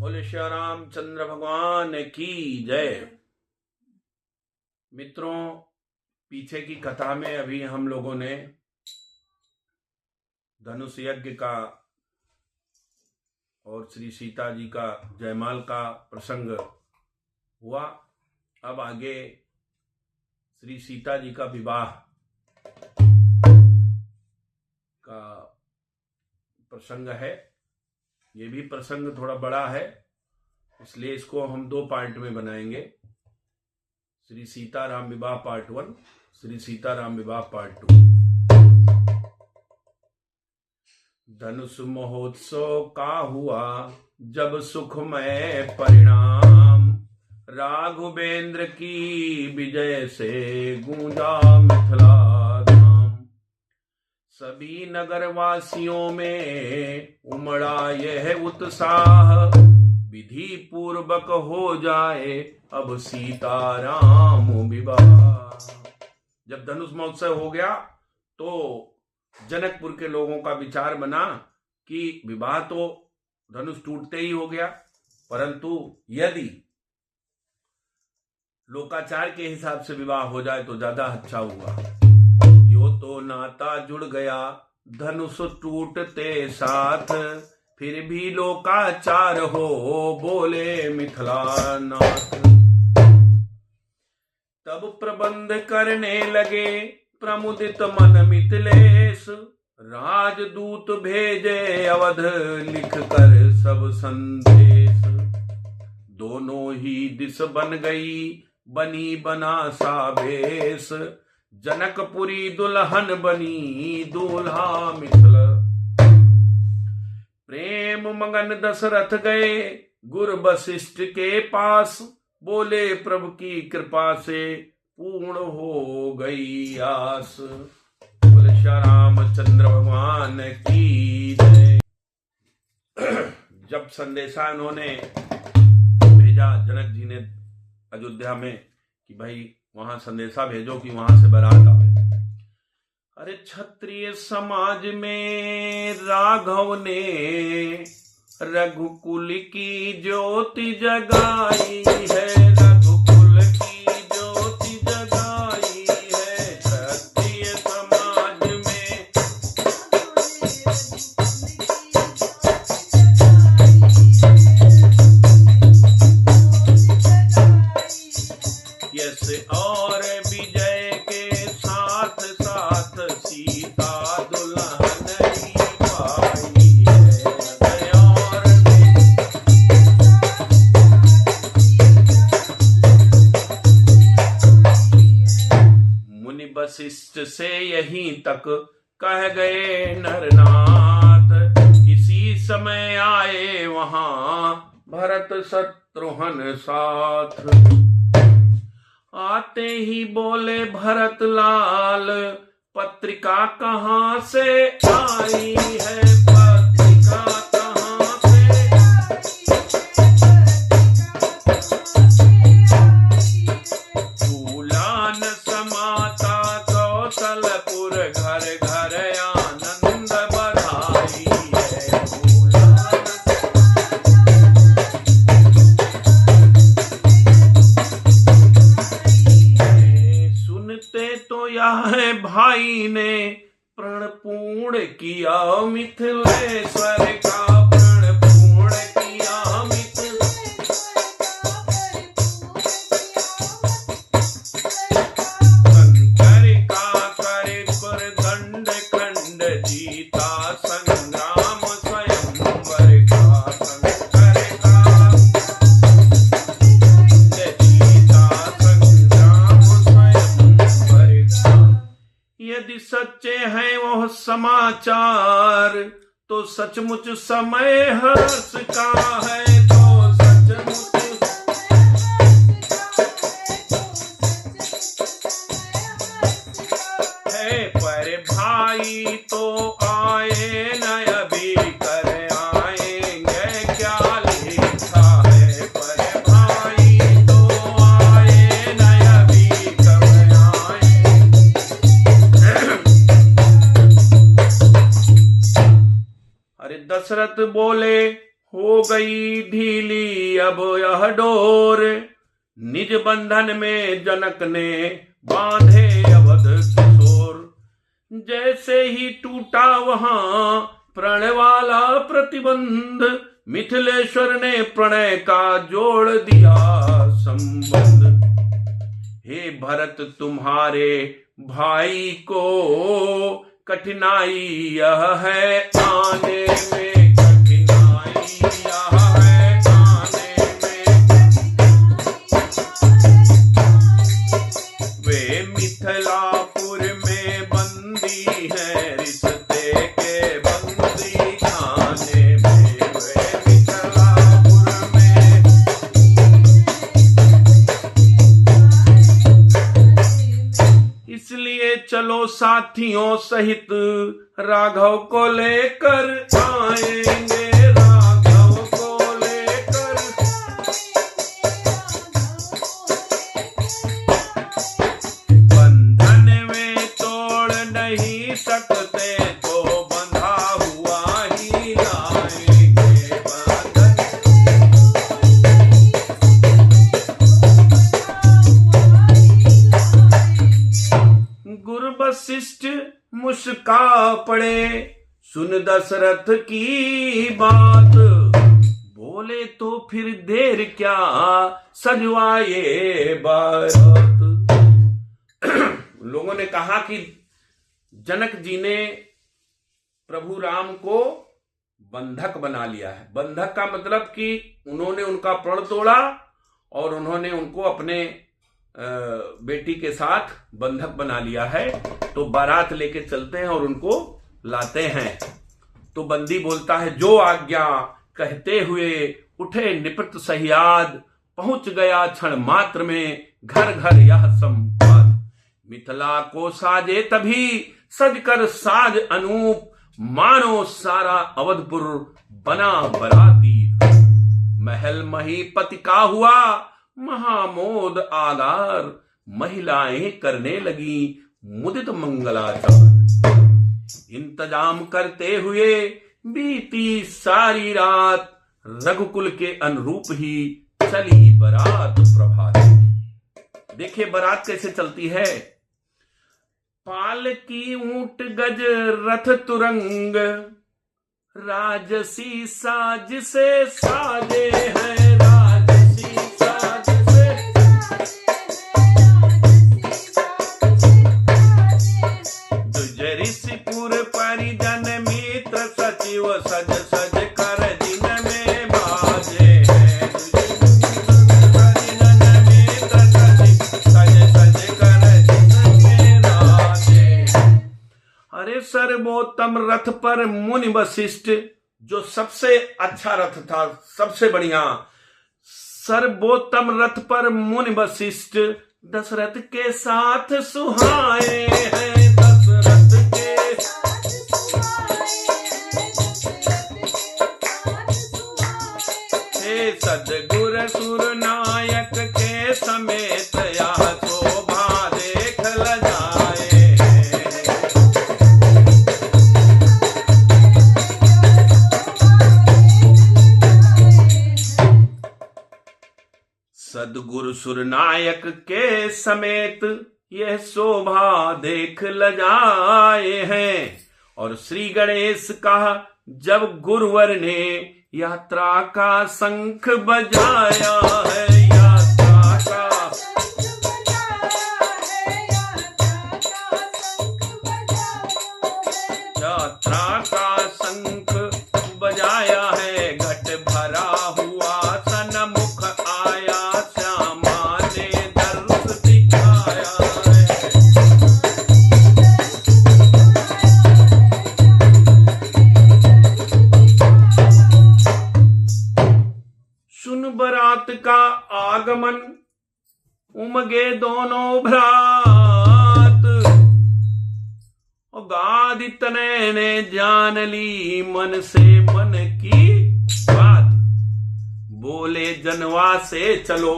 बोले श्री रामचंद्र भगवान की जय। मित्रों, पीछे की कथा में अभी हम लोगों ने धनुष यज्ञ का और श्री सीता जी का जयमाल का प्रसंग हुआ। अब आगे श्री सीता जी का विवाह का प्रसंग है। ये भी प्रसंग थोड़ा बड़ा है, इसलिए इसको हम दो पार्ट में बनाएंगे। श्री सीता राम विवाह पार्ट 1, श्री सीता राम विवाह पार्ट 2। धनुष महोत्सव का हुआ जब सुखमय परिणाम, राघवेंद्र की विजय से गूंजा मिथिला धाम। सभी नगरवासियों में उमड़ा यह उत्साह, विधि पूर्वक हो जाए अब सीता राम विवाह। जब धनुष महोत्सव हो गया तो जनकपुर के लोगों का विचार बना कि विवाह तो धनुष टूटते ही हो गया, परंतु यदि लोकाचार के हिसाब से विवाह हो जाए तो ज्यादा अच्छा हुआ। यो तो नाता जुड़ गया धनुष टूटते साथ, फिर भी लोकाचार हो बोले मिथिला नाथ। तब प्रबंध करने लगे प्रमुदित मन मिथिलेश, राजदूत भेजे अवध लिख कर सब संदेश। दोनों ही दिस बन गई बनी बना सा भेष, जनकपुरी दुल्हन बनी दूल्हा मिथिल। प्रेम मगन दशरथ गए गुरु वशिष्ठ के पास, बोले प्रभु की कृपा से पूर्ण हो गई आस। बोले श्री रामचंद्र भगवान की जय। जब संदेशा उन्होंने भेजा जनक जी ने अयोध्या में कि भाई वहां संदेशा भेजो कि वहां से बारात आवे। अरे क्षत्रिय समाज में राघव ने रघुकुल की ज्योति जगाई है, रघुकुल की ज्योति जगाई है। क्षत्रिय समाज में यश और विजय के साथ साथ सीता दुल्हन ही पाई है। और मुनि वशिष्ठ से यहीं तक कह गए नरनाथ, इसी समय आए वहां भरत शत्रुघ्न साथ। आते ही बोले भरत लाल, पत्रिका कहाँ से आई है, पत्रिका कहाँ से फूलान समाता कौशलपुर, घर घर आनंद बधाई है। सुनते तो यह भाई ने प्रण पूर्ण किया मिथिलेश्वर का, प्रण पूर्ण किया मिथिलेश्वर शंकर का करे पर दंड खंड, जीता संग्राम स्वयंवर का। शंकर का जीता संग्राम स्वयंवर का। यदि सच्चे हैं वह समाचार तो सचमुच समय हर्ष का है, तो सचमुच है। पर भाई तो आए न अभी, कर आएंगे क्या लिखा है। पर भाई तो आए न अभी, कर आएंगे। अरे दशरथ बोले हो हो गई ढीली अब यह डोर, निज बंधन में जनक ने बांधे अवध किशोर। जैसे ही टूटा वहां प्रणय वाला प्रतिबंध, मिथिलेश्वर ने प्रणय का जोड़ दिया संबंध। हे भरत तुम्हारे भाई को कठिनाई यह है आने में, कठिनाई यह है आने में। वे मिथिलापुर में बंदी है, रिश्ते के बंदी खाने में। वे मिथिलापुर में इसलिए चलो साथियों सहित राघव को लेकर आएंगे, राघव को लेकर। बंधन में तोड़ नहीं सकते तो बंधा हुआ ही लाएंगे बंधन। गुरु वशिष्ठ मुस्का पड़े सुन दशरथ की बात, बोले तो फिर देर क्या सजवाए बारात। लोगों ने कहा कि जनक जी ने प्रभु राम को बंधक बना लिया है। बंधक का मतलब कि उन्होंने उनका प्रण तोड़ा और उन्होंने उनको अपने बेटी के साथ बंधक बना लिया है। तो बारात लेके चलते हैं और उनको लाते हैं। तो बंदी बोलता है जो आज्ञा, कहते हुए उठे निपट सह्याद, पहुंच गया क्षण मात्र में घर घर यह संवाद। मिथिला को साजे तभी सजकर साज अनूप, मानो सारा अवधपुर बना बराती। महल महीपति का हुआ महामोद आगार, महिलाएं करने लगी मुदित मंगलाचार। इंतजाम करते हुए बीती सारी रात, रघुकुल के अनुरूप ही चली बारात प्रभात। देखिए बारात कैसे चलती है। पालकी ऊंट गज रथ तुरंग, राजसी साज से साजे हैं, राजसी साज से। दुजरिसपुर परिजन मित्र सचिव, सज सज कर दिन में बाजे हैं। परिजन मित्र सचिव, सज सज कर दिन में बाजे। अरे सर्वोत्तम रथ पर मुनि वशिष्ठ, जो सबसे अच्छा रथ था, सबसे बढ़िया सर्वोत्तम रथ पर मुनि वशिष्ठ, दशरथ के साथ सुहाए हैं, दशरथ के। हे सदगुर सुर नायक के समेत यह शोभा देख ल जाए। सदगुरु सुरनायक के समेत यह शोभा देख ल जाए हैं। और श्री गणेश का जब गुरुवर ने यात्रा का शंख बजाया है, यात्रा का शंख बजाया है। घट भरा हुआ सन्मुख आया, श्यामा ने दर्श दिखाया है। सुन बारात का आगमन, उमगे दोनों भ्रात। और गादितने ने जान ली मन से मन की बात। बोले जनवा से चलो,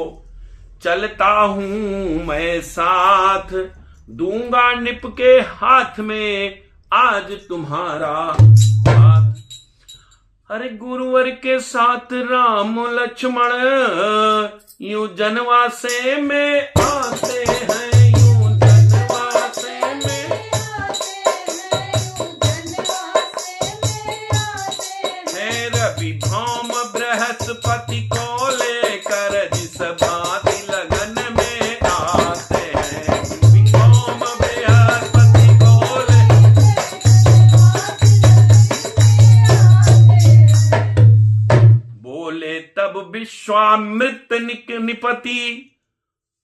चलता हूं मैं साथ, दूंगा निप के हाथ में आज तुम्हारा हाथ। अरे गुरुवर के साथ राम लक्ष्मण यूं जनवासे में आते हैं, यूं जनवासे में है। रवि भौम बृहस्पति को लेकर जिस भांति लगन में आते हैं, रवि भौम बृहस्पति को बोले तब विश्वामित्र निपति,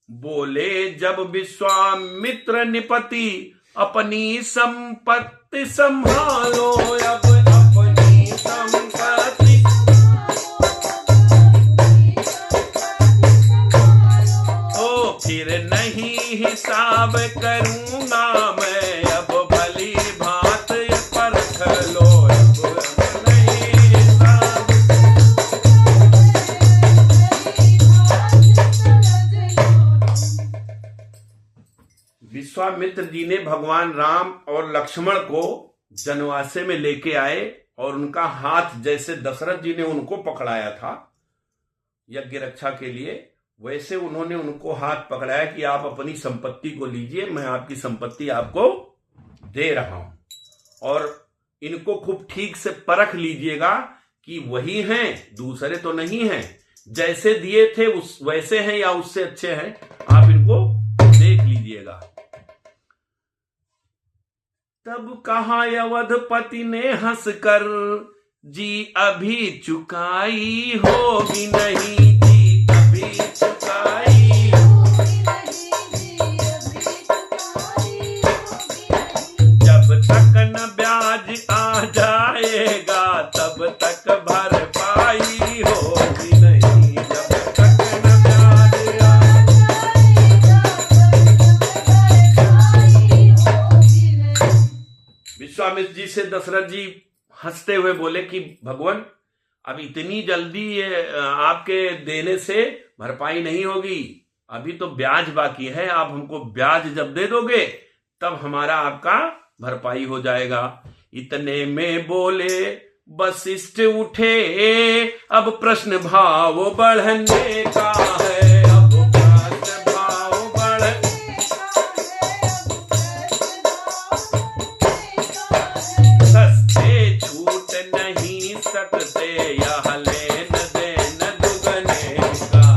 बोले जब विश्वामित्र निपति, अपनी संपत्ति संभालो, अब अपनी संपत्ति ओ फिर नहीं हिसाब करूंगा मैं, अब भली भांत परख लो, विश्वामित्र जी ने भगवान राम और लक्ष्मण को जनवासे में लेके आए और उनका हाथ जैसे दशरथ जी ने उनको पकड़ाया था यज्ञ रक्षा के लिए, वैसे उन्होंने उनको हाथ पकड़ाया कि आप अपनी संपत्ति को लीजिए, मैं आपकी संपत्ति आपको दे रहा हूं, और इनको खूब ठीक से परख लीजिएगा कि वही हैं, दूसरे तो नहीं हैं, जैसे दिए थे उस वैसे हैं या उससे अच्छे हैं, आप इनको देख लीजिएगा। तब कहा अवधपति ने हंसकर, जी अभी चुकाई होगी नहीं, जी अभी चुकाई होगी नहीं, जब तक न ब्याज आ जाएगा तब तक भरपाई होगी नहीं, जब तक न ब्याज आ विश्वामित्र जी से दशरथ जी हंसते हुए बोले कि भगवान अब इतनी जल्दी आपके देने से भरपाई नहीं होगी, अभी तो ब्याज बाकी है, आप हमको ब्याज जब दे दोगे तब हमारा आपका भरपाई हो जाएगा। इतने में बोले वशिष्ठ उठे, अब प्रश्न भाव बढ़ने का है, अब प्रश्न भाव बढ़ने सस्ते छूट नहीं सकते, यह लेन देन दुगने का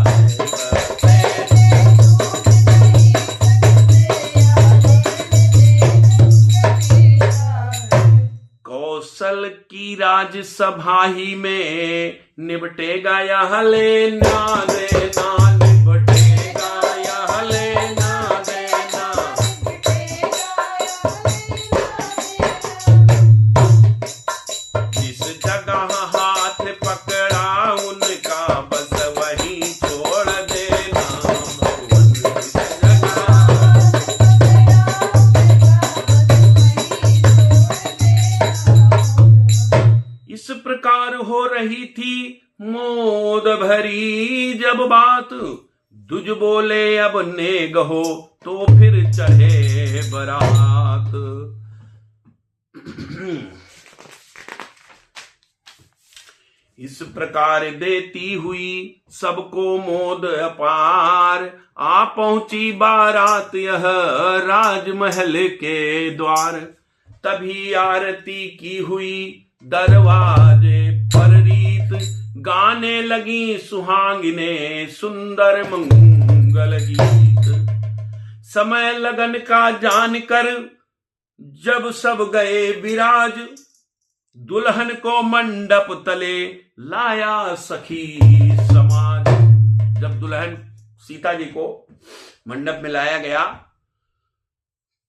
कौशल की राजसभा ही में निपटेगा यह लेना देना, निपटेगा यह लेना देना। जिस जगह हाथ पकड़ा उनका बस वही छोड़ देना, इस प्रकार हो रही थी मोद भरी जब बात, दुज बोले अब नेग हो तो फिर चढ़े बरात। इस प्रकार देती हुई सबको मोद अपार, आ पहुंची बारात यह राजमहल के द्वार। तभी आरती की हुई दरवाजे पर रीत, गाने लगी सुहागिने सुंदर मंगल गीत। समय लगन का जानकर जब सब गए विराज, दुल्हन को मंडप तले लाया सखी समाज। जब दुल्हन सीता जी को मंडप में लाया गया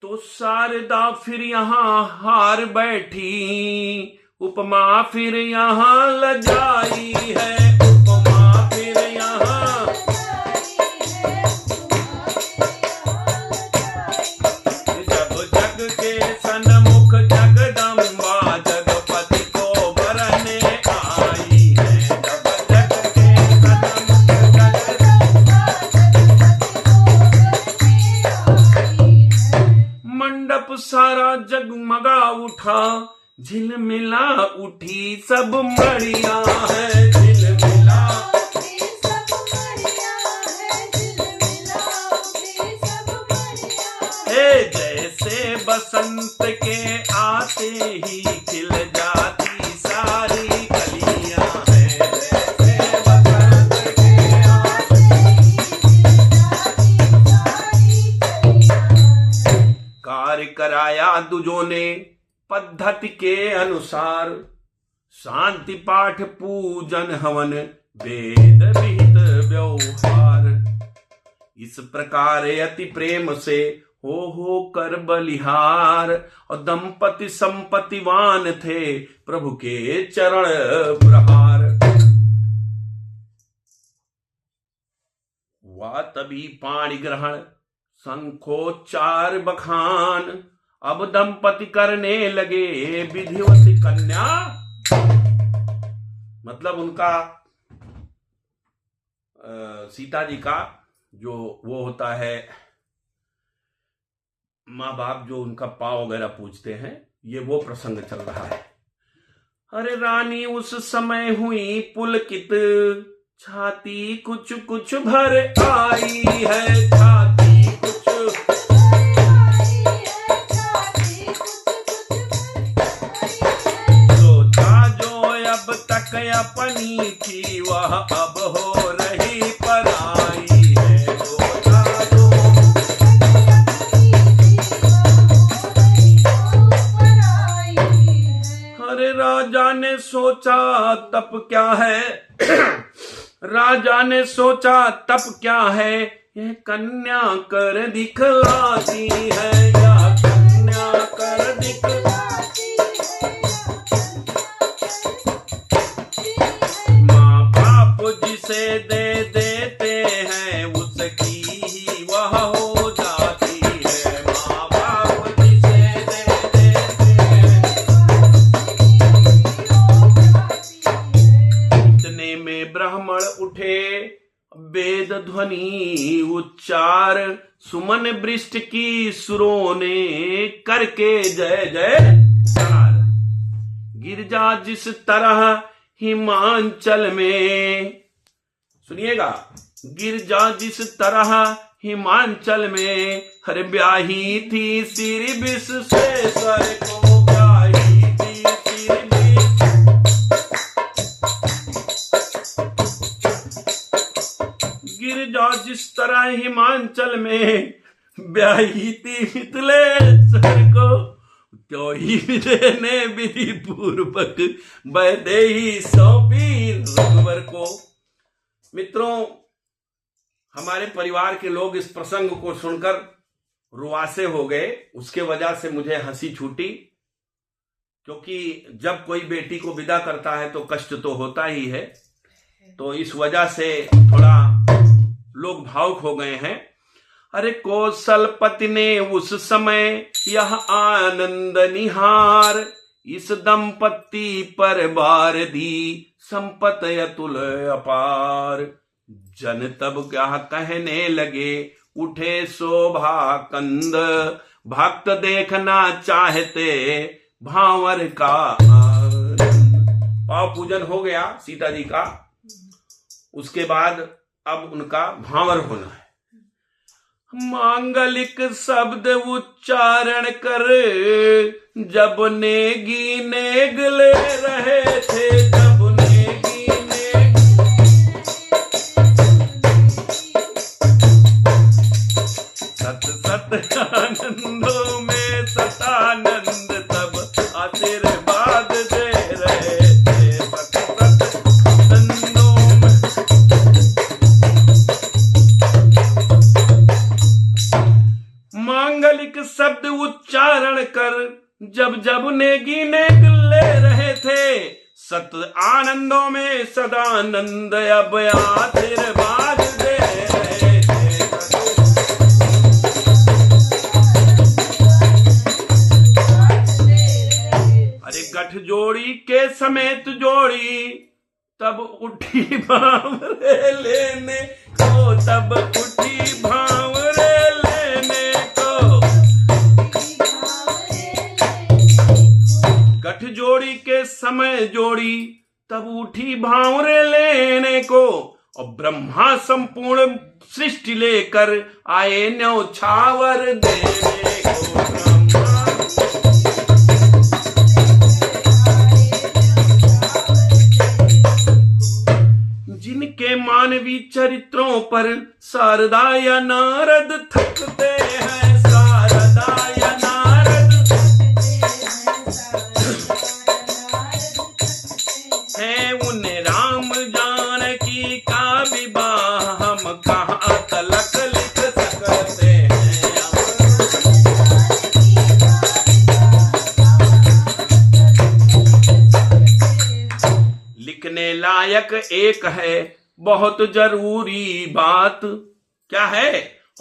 तो शारदा फिर यहां हार बैठी, उपमा फिर यहां लजाई है, उपमा फिर यहां जब जग के सन्मुख जगदम्बा जगपति को बरने आई है, जब जग के सन्मुख मंडप सारा जगमगा उठा, झिलमिला उठी सब मड़िया है, झिलमिला उठी सब मड़िया है, झिलमिला उठी सब मड़िया है। जैसे बसंत के आते ही खिल जाती सारी कलियां है, जैसे बसंत के आते ही खिल जाती सारी कलियां है। कार्य कराया दुजों ने पद्धति के अनुसार, शांति पाठ पूजन हवन वेद विहित व्यवहार। इस प्रकार अति प्रेम से हो कर बलिहार, और दंपति संपत्तिवान थे प्रभु के चरण प्रहार। हुआ तभी पाणि ग्रहण शंखोच्चार बखान, अब दंपति करने लगे विधिवत कन्या। मतलब उनका सीता जी का जो वो होता है, माँ बाप जो उनका पाँव वगैरह पूजते हैं, ये वो प्रसंग चल रहा है। अरे रानी उस समय हुई पुलकित, छाती कुछ कुछ भर आई है, छाती कुछ अब तक अपनी थी वह अब हो रही पराई है, अरे राजा ने सोचा तप क्या है, राजा ने सोचा तप क्या है, यह कन्या कर दिखलाती है, यह कन्या कर दिखलाती है। माँ बाप जिसे दे देते हैं उसकी ही वह हो जाती है, माँ बाप जिसे दे देते हैं। इतने में ब्राह्मण उठे वेद ध्वनि उच्चार, सुमन वृष्टि की सुरों ने करके जय जयकार। गिरजा जिस तरह हिमांचल में, सुनिएगा, गिरजा जिस तरह हिमांचल में, हर ब्याही थी श्री विश्वेश्वर को, ब्याही थी श्री गिरजा जिस तरह हिमांचल में, ब्याही थी मिथिलेश्वर को, तो ही ने विधि पूर्वक वैदेही सौंपी रघुवर को। मित्रों, हमारे परिवार के लोग इस प्रसंग को सुनकर रुआसे हो गए। उसके वजह से मुझे हंसी छूटी, क्योंकि जब कोई बेटी को विदा करता है तो कष्ट तो होता ही है। तो इस वजह से थोड़ा लोग भावुक हो गए हैं। अरे कौशलपति ने उस समय यह आनंद निहार, इस दंपति पर बार दी संपत्ति अतुल अपार। जन तब क्या कहने लगे, उठे शोभा कंद, भक्त देखना चाहते भांवर का आनंद। पाव पूजन हो गया सीता जी का, उसके बाद अब उनका भांवर होना है। मांगलिक शब्द उच्चारण कर जब नेगी नेग ले रहे थे, जब नेगी नेग, सत सत आनंदों में सतानंद तब आशीर्वाद दे रहे थे, सत सत आनंदों में। मांगलिक शब्द उच्चारण कर जब जब नेगी नेग ले रहे थे, सत आनंदों में सदानंद अब आशीर्वाद दे रहे थे। अरे गठ जोड़ी के समेत जोड़ी तब उठी भांवरे लेने को, तब उठी भांवरे लेने को। गठ भुजाएं जोड़ी, तब उठी भांवरे लेने को, और ब्रह्मा संपूर्ण सृष्टि लेकर आए न्यौछावर देने को। ब्रह्मा जिनके मानवी चरित्रों पर शारदा या नारद थकते हैं, शारदा या नारद है, उन्हें राम जानकी का विवाह हम कहाँ तलक लिख सकते हैं। लिखने लायक एक है बहुत जरूरी बात, क्या है?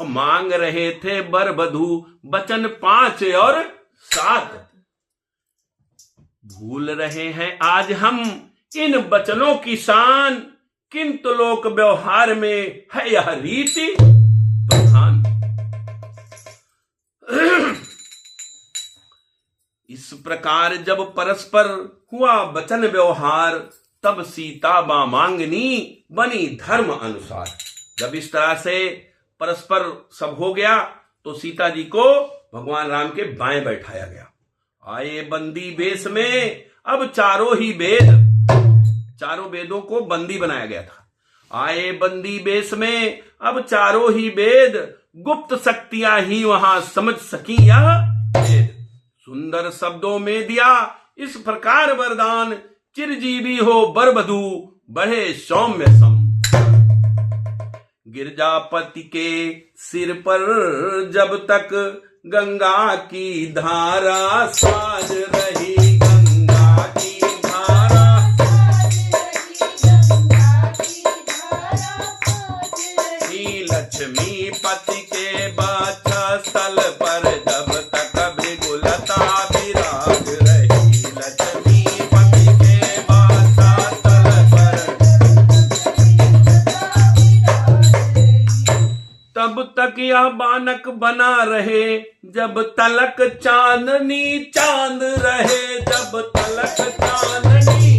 और मांग रहे थे वर वधू वचन 5 और 7। भूल रहे हैं आज हम इन वचनों की शान, किंतु लोक व्यवहार में है यह रीति प्रधान। इस प्रकार जब परस्पर हुआ वचन व्यवहार, तब सीता मांगनी बनी धर्म अनुसार। जब इस तरह से परस्पर सब हो गया तो सीता जी को भगवान राम के बाएं बैठाया गया। आए बंदी वेश में अब चारों ही वेद, चारों वेदों को बंदी बनाया गया था। आए बंदी वेश में अब चारों ही वेद, गुप्त शक्तियां ही वहां समझ सकी यह वेद। सुंदर शब्दों में दिया इस प्रकार वरदान, चिरजीवी हो वर वधू बढ़े सौम्य सम। गिरजापति के सिर पर जब तक गंगा की धारा साज रही, गंगा की धारा लक्ष्मी पति के बाछा स्थल पर जब तक भृगुलता विराज रही, लक्ष्मी पति के बाछा स्थल पर तब तक यह बानक बना रहे, जब तलक चांदनी चांद रहे, जब तलक चांदनी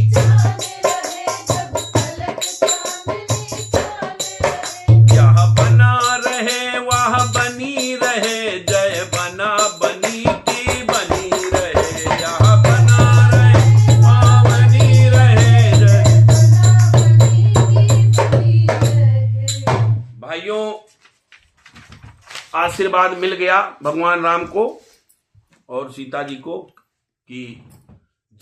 यह बना रहे वह बनी रहे, जय बना बनी की बनी रहे, यह बना रहे वह बनी रहे, जय। भाइयों, आशीर्वाद मिल गया भगवान राम को और सीता जी को कि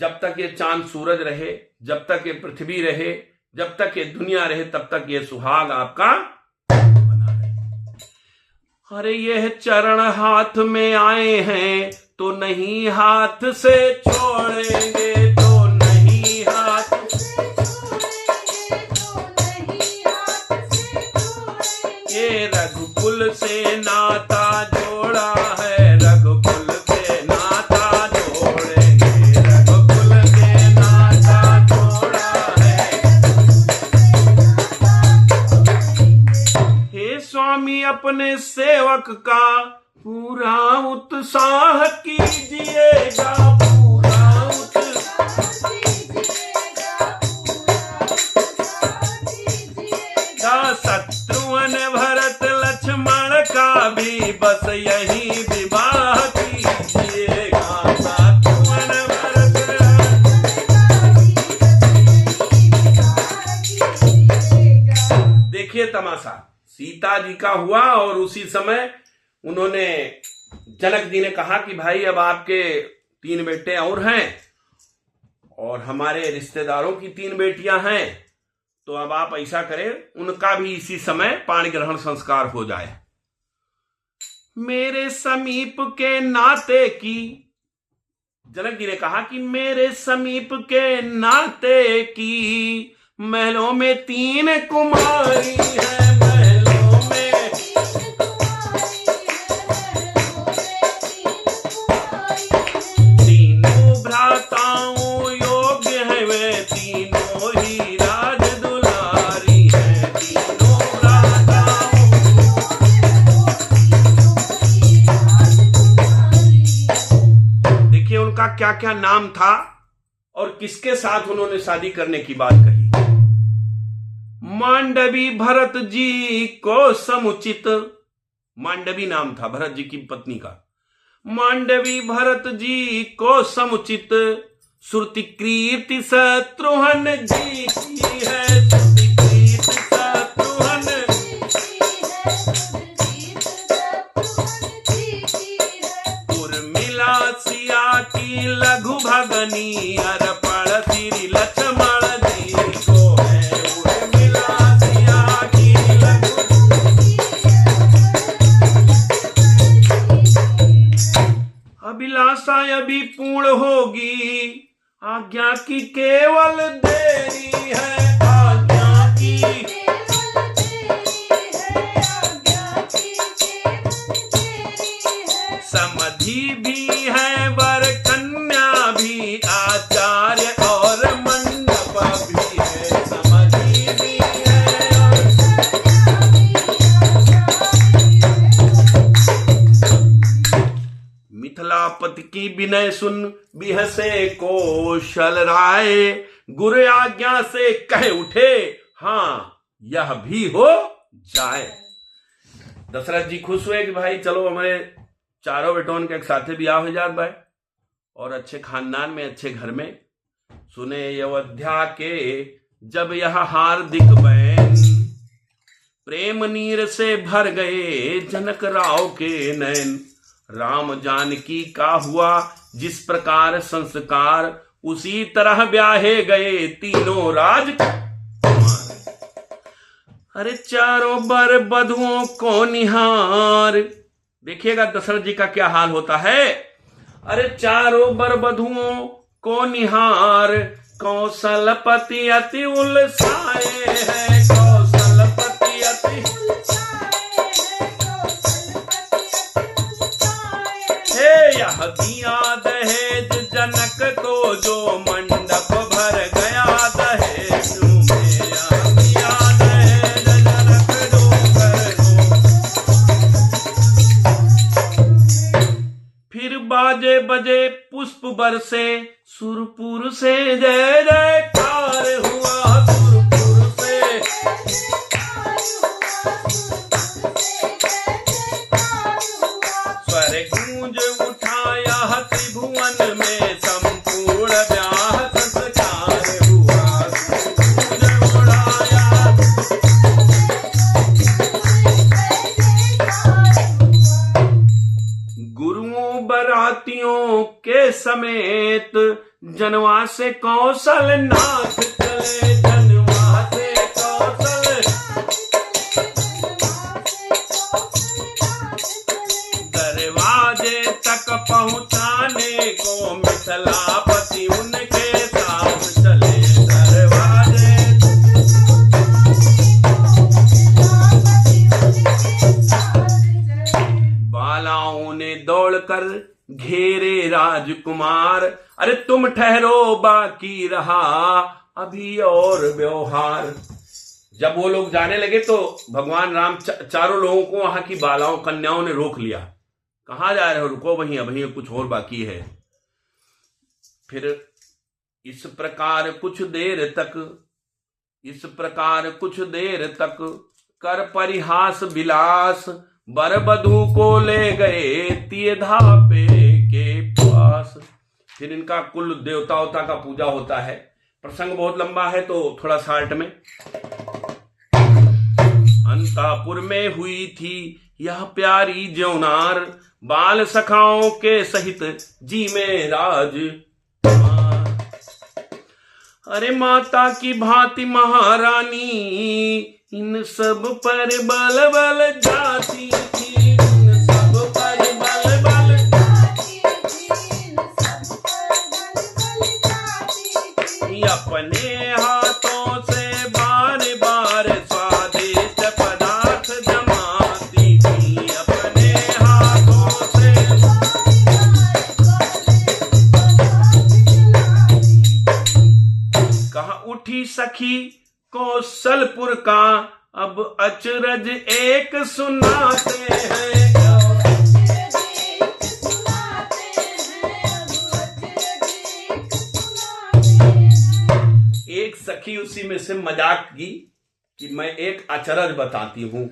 जब तक ये चांद सूरज रहे, जब तक ये पृथ्वी रहे, जब तक ये दुनिया रहे, तब तक ये सुहाग आपका बना रहे। अरे ये चरण हाथ में आए हैं तो नहीं हाथ से छोड़ेंगे, तो नहीं हाथ ये रघुकुल से नाता जोड़ा है, रघुकुल से नाता जोड़ेंगे, रघुकुल से नाता जोड़ा है। हे स्वामी अपने सेवक का पूरा उत्साह कीजिएगा, पूरा उत्साह शत्रुघ्न भरत लक्ष्मण का भी बस यही विवाह कीजिएगा, शत्रुघ्न भरत। देखिए तमाशा सीता जी का हुआ और उसी समय उन्होंने जनक जी ने कहा कि भाई अब आपके 3 बेटे और हैं और हमारे रिश्तेदारों की 3 बेटियां हैं, तो अब आप ऐसा करें उनका भी इसी समय पाणी ग्रहण संस्कार हो जाए। मेरे समीप के नाते की, जनक जी ने कहा कि मेरे समीप के नाते की महलों में 3 कुमारी है, महलों में तीनों भ्राताओं योग्य है, वे तीनों ही राज दुलारी है, तीनों भ्राताओं। देखिए उनका क्या क्या नाम था और किसके साथ उन्होंने शादी करने की बात कही। मांडवी भरत जी को समुचित, मांडवी नाम था भरत जी की पत्नी का, मांडवी भरत जी को समुचित श्रुति कीर्ति शत्रुघ्न जी की है, श्रुति कीर्ति शत्रुघ्न उर्मिला सिया की लघु भगनी अर्पण श्री लक्ष्मण जी को है, उर्मिला सिया की लघु अभिलाषा अभी पूर्ण होगी, आज्ञा की केवल देरी है, आज्ञा की केवल देरी है, आज्ञा की केवल देरी है। समधि भी है वर कन्या भी, आचार्य और मंडप भी है, समधि भी है और मिथिलापति की विनय सुन बिहसे कौशल राय, गुरु आज्ञा से कह उठे हाँ यह भी हो जाए। दशरथ जी खुश हुए कि भाई चलो हमारे चारों बेटों के एक साथे ब्याह हो जात भाई, और अच्छे खानदान में अच्छे घर में। सुने अयोध्या के जब यह हार्दिक बहन, प्रेम नीर से भर गए जनक राव के नयन। राम जानकी का हुआ जिस प्रकार संस्कार, उसी तरह ब्याहे गए तीनों राजकुमार। अरे चारों बर बधुओं को निहार, देखिएगा दशरथ जी का क्या हाल होता है। अरे चारों बर बधुओं को निहार, कौशलपति अति उलसाए है, कौशलपति अति यह दिया दहेज जनक को, जो मंडप भर गया दहेज में, यह दिया दहेज जनक जो कर दो। फिर बाजे बजे पुष्प बरसे, सुरपुर से जय जयकार हुआ, सुरपुर से स्वर गूंज उठाया त्रिभुवन में, संपूर्ण ब्याह संस्कार हुआ, गूंज उड़ाया गुरुओं बरातियों के समेत, जनवा से कौशल नाथ चले, जनवा से कौशल दरवाजे तक पहुंचाने को, मिथिलापति उनके साथ चले, दरवाजे बालाओं ने दौड़कर घेरे राजकुमार। अरे तुम ठहरो बाकी रहा अभी और व्यवहार। जब वो लोग जाने लगे तो भगवान राम चारों लोगों को वहां की बालाओं कन्याओं ने रोक लिया। कहां जा रहे हो, रुको वहीं, अभी कुछ और बाकी है। फिर इस प्रकार कुछ देर तक कर परिहास विलास, बर बधू को ले गए तियधापे के पास। फिर इनका कुल देवताओं का पूजा होता है। प्रसंग बहुत लंबा है तो थोड़ा शार्ट में। अंतापुर में हुई थी यह प्यारी ज्योनार, बाल सखाओं के सहित जी में राज। अरे माता की भांति महारानी इन सब पर बल बल जाती थी, इन सब पर बल बल जाती थी। अपने हाथों से बार बार स्वादिष्ट पदार्थ जमाती थी, अपने हाथों से। कहा उठी सखी कौशलपुर का, अब अचरज एक सुनाते हैं। सखी उसी में से मजाक की कि मैं एक अचरज बताती हूं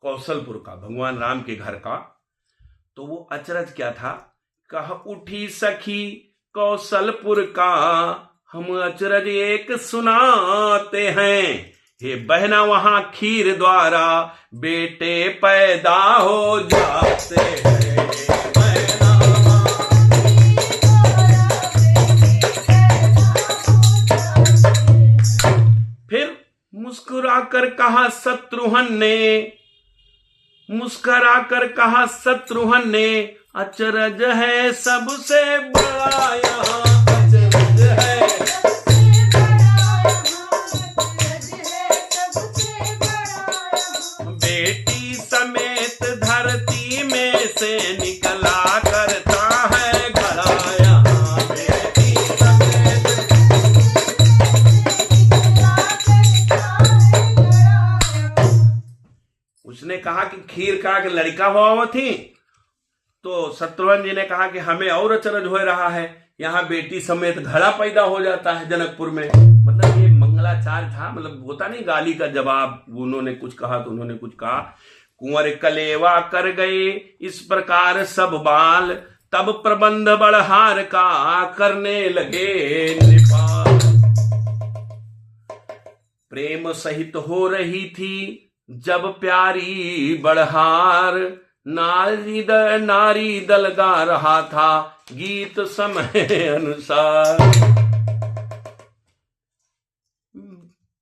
कौशलपुर का, भगवान राम के घर का। तो वो अचरज क्या था? कह उठी सखी कौशलपुर का, हम अचरज एक सुनाते हैं। हे बहना वहां खीर द्वारा बेटे पैदा हो जाते हैं। फिर मुस्कुराकर कहा शत्रुघ्न ने, मुस्कुराकर कहा शत्रुघ्न ने, अचरज है सबसे बड़ा यहाँ, अचरज है बेटी समेत धरती में से निकला करता है घड़ा यहाँ, बेटी समेत। उसने कहा कि खीर का कि लड़का हुआ थी, तो शत्रुघ्न जी ने कहा कि हमें और अचरज हो रहा है, यहाँ बेटी समेत घड़ा पैदा हो जाता है जनकपुर में। मतलब ये मंगलाचार था, मतलब होता नहीं गाली का जवाब, उन्होंने कुछ कहा तो उन्होंने कुछ कहा। कुंवर कलेवा कर गए इस प्रकार सब बाल, तब प्रबंध बड़हार का करने लगे निपाल। प्रेम सहित हो रही थी जब प्यारी बड़हार, नारी दल गा रहा था गीत समय अनुसार।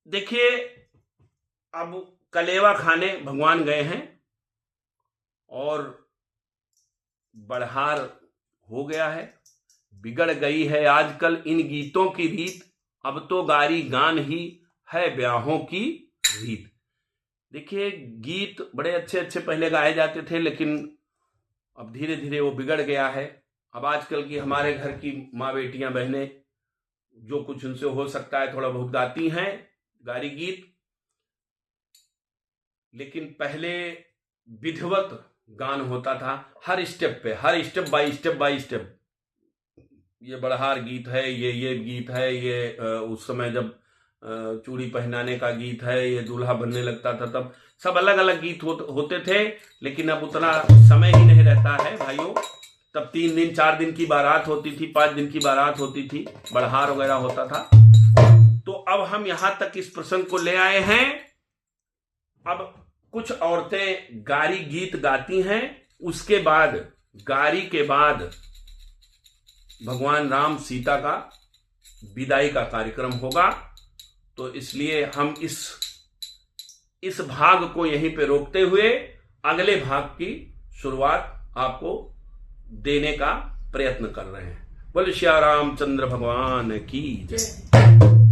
देखिए अब कलेवा खाने भगवान गए हैं और बड़हार हो गया है, बिगड़ गई है आजकल इन गीतों की रीत, अब तो गारी गान ही है ब्याहों की रीत। देखिए गीत बड़े अच्छे अच्छे पहले गाए जाते थे, लेकिन अब धीरे धीरे वो बिगड़ गया है। अब आजकल की हमारे घर की माँ बेटियां बहनें जो कुछ उनसे हो सकता है थोड़ा बहुत गाती हैं गारी गीत, लेकिन पहले विधिवत गान होता था हर स्टेप पे, हर स्टेप बाय स्टेप। ये बड़हार गीत है, ये गीत है, ये उस समय जब चूड़ी पहनाने का गीत है, ये दूल्हा बनने लगता था, तब सब अलग अलग गीत होते थे। लेकिन अब उतना समय ही नहीं रहता है भाइयों। तब 3 दिन 4 दिन की बारात होती थी, 5 दिन की बारात होती थी, बड़हार वगैरह होता था। तो अब हम यहां तक इस प्रसंग को ले आए हैं। अब कुछ औरतें गारी गीत गाती हैं, उसके बाद गारी के बाद भगवान राम सीता का विदाई का कार्यक्रम होगा। तो इसलिए हम इस भाग को यहीं पे रोकते हुए अगले भाग की शुरुआत आपको देने का प्रयत्न कर रहे हैं। बोले श्री रामचंद्र भगवान की जय।